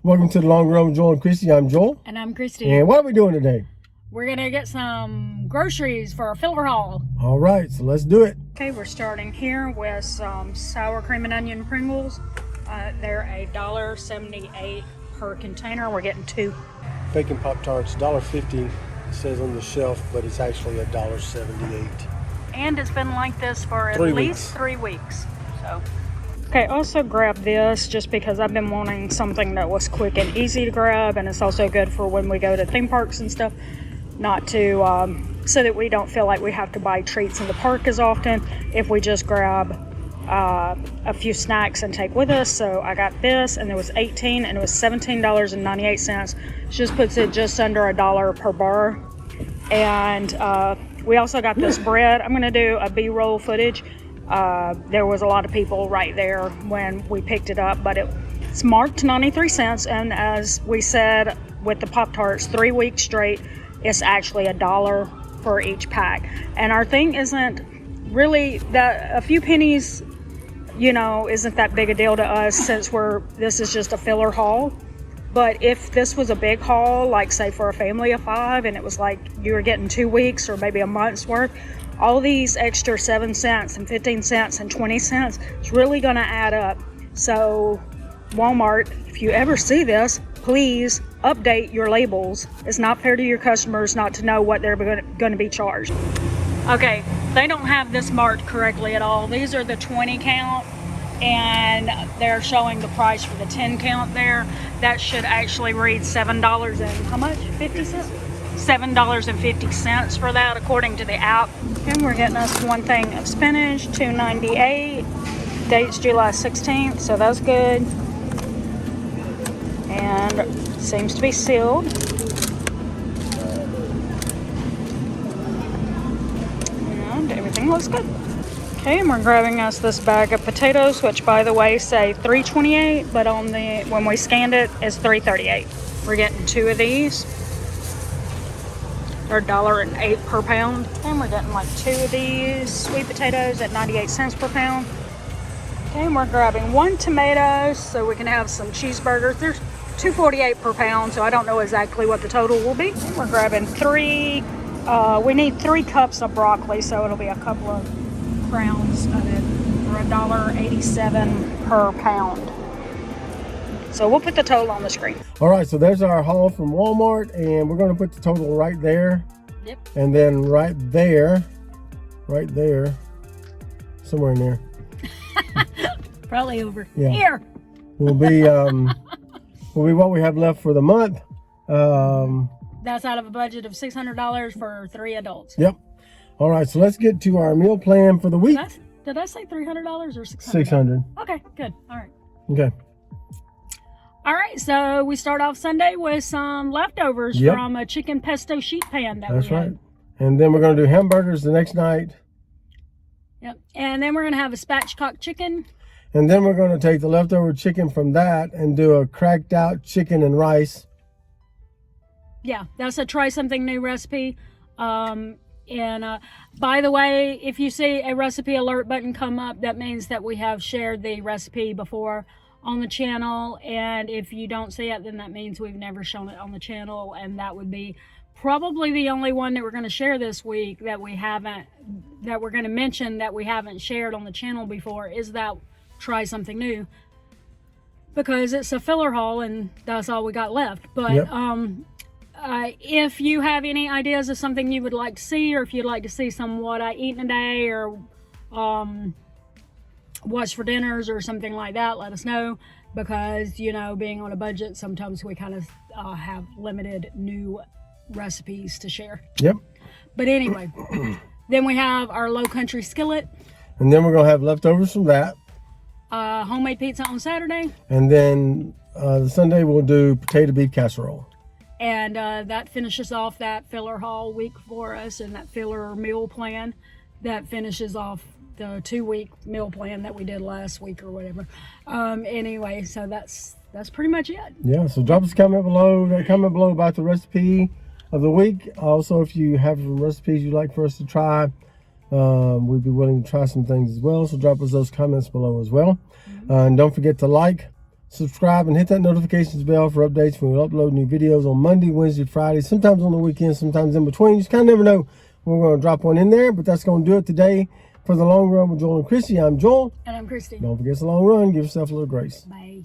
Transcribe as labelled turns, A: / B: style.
A: Welcome to the Long Run with Joel and Christy. I'm Joel.
B: And I'm Christy.
A: And what are we doing today?
B: We're going to get some groceries for a filler haul.
A: All right, so let's do it.
B: Okay, we're starting here with some sour cream and onion Pringles. They're $1.78 per container. We're getting 2.
A: Bacon Pop-Tarts, $1.50. It says on the shelf, but it's actually $1.78.
B: And it's been like this for at
A: 3
B: least 3 weeks. So, okay, also grab this just because I've been wanting something that was quick and easy to grab, and it's also good for when we go to theme parks and stuff, not to so that we don't feel like we have to buy treats in the park as often if we just grab a few snacks and take with us. So I got this, and it was $18 and it was $17.98. Just puts it just under $1 per bar. And we also got this bread. I'm gonna do a B-roll footage. There was a lot of people right there when we picked it up, but it's marked 93 cents. And as we said with the Pop-Tarts, 3 weeks straight, it's actually $1 for each pack. And our thing isn't really that a few pennies, you know, isn't that big a deal to us since this is just a filler haul. But if this was a big haul, like say for a family of 5, and it was like you were getting 2 weeks or maybe a month's worth, all these extra 7 cents and 15 cents and 20 cents, it's really gonna add up. So Walmart, if you ever see this, please update your labels. It's not fair to your customers not to know what they're gonna be charged. Okay, they don't have this marked correctly at all. These are the 20 count, and they're showing the price for the 10 count there. That should actually read $7 and how much? 50 cents? $7.50 for that according to the app. And we're getting us one thing of spinach, $2.98. Date's July 16th, so that's good. And seems to be sealed. And everything looks good. Okay, and we're grabbing us this bag of potatoes, which by the way say $3.28, but on when we scanned it, it's $3.38. We're getting 2 of these. They're $1.08 per pound. And we're getting like 2 of these sweet potatoes at 98 cents per pound. Okay, and we're grabbing 1 tomato so we can have some cheeseburgers. They're $2.48 per pound, so I don't know exactly what the total will be. And we're grabbing 3. We need 3 cups of broccoli, so it'll be a couple of crowns of it for $1.87 per pound. So we'll put the total on the screen.
A: All right, so there's our haul from Walmart, and we're going to put the total right there.
B: Yep.
A: And then right there, somewhere in there.
B: Probably over
A: Yeah.
B: here.
A: Will be what we have left for the month.
B: That's out of a budget of $600 for 3 adults.
A: Yep. All right, so let's get to our meal plan for the week.
B: Did I say $300 or $600?
A: 600.
B: Okay, good. All right.
A: Okay.
B: All right, so we start off Sunday with some leftovers from a chicken pesto sheet pan that
A: That's
B: we
A: right.
B: had.
A: And then we're going to do hamburgers the next night.
B: Yep. And then we're going to have a spatchcock chicken.
A: And then we're going to take the leftover chicken from that and do a cracked out chicken and rice.
B: Yeah, that's a try something new recipe. And by the way, if you see a recipe alert button come up, that means that we have shared the recipe before on the channel. And if you don't see it, then that means we've never shown it on the channel. And that would be probably the only one that we're going to share this week that we're going to mention that we haven't shared on the channel before is that try something new. Because it's a filler haul and that's all we got left. But if you have any ideas of something you would like to see, or if you'd like to see some what I eat in a day, or what's for dinners or something like that, let us know. Because, you know, being on a budget, sometimes we kind of have limited new recipes to share.
A: Yep.
B: But anyway, then we have our low country skillet.
A: And then we're going to have leftovers from that.
B: Homemade pizza on Saturday.
A: And then the Sunday we'll do potato beef casserole.
B: And that finishes off that filler haul week for us, and that filler meal plan that finishes off the 2-week meal plan that we did last week or whatever. Anyway, so that's pretty much it.
A: Yeah, so drop us a comment below about the recipe of the week. Also, if you have some recipes you'd like for us to try, we'd be willing to try some things as well. So drop us those comments below as well. And don't forget to like, subscribe, and hit that notifications bell for updates when we upload new videos on Monday, Wednesday, Friday, sometimes on the weekend, sometimes in between. You just kind of never know when we're going to drop one in there, but that's going to do it today for the long run with Joel and Christy. I'm Joel.
B: And I'm Christy.
A: Don't forget the long run. Give yourself a little grace.
B: Bye.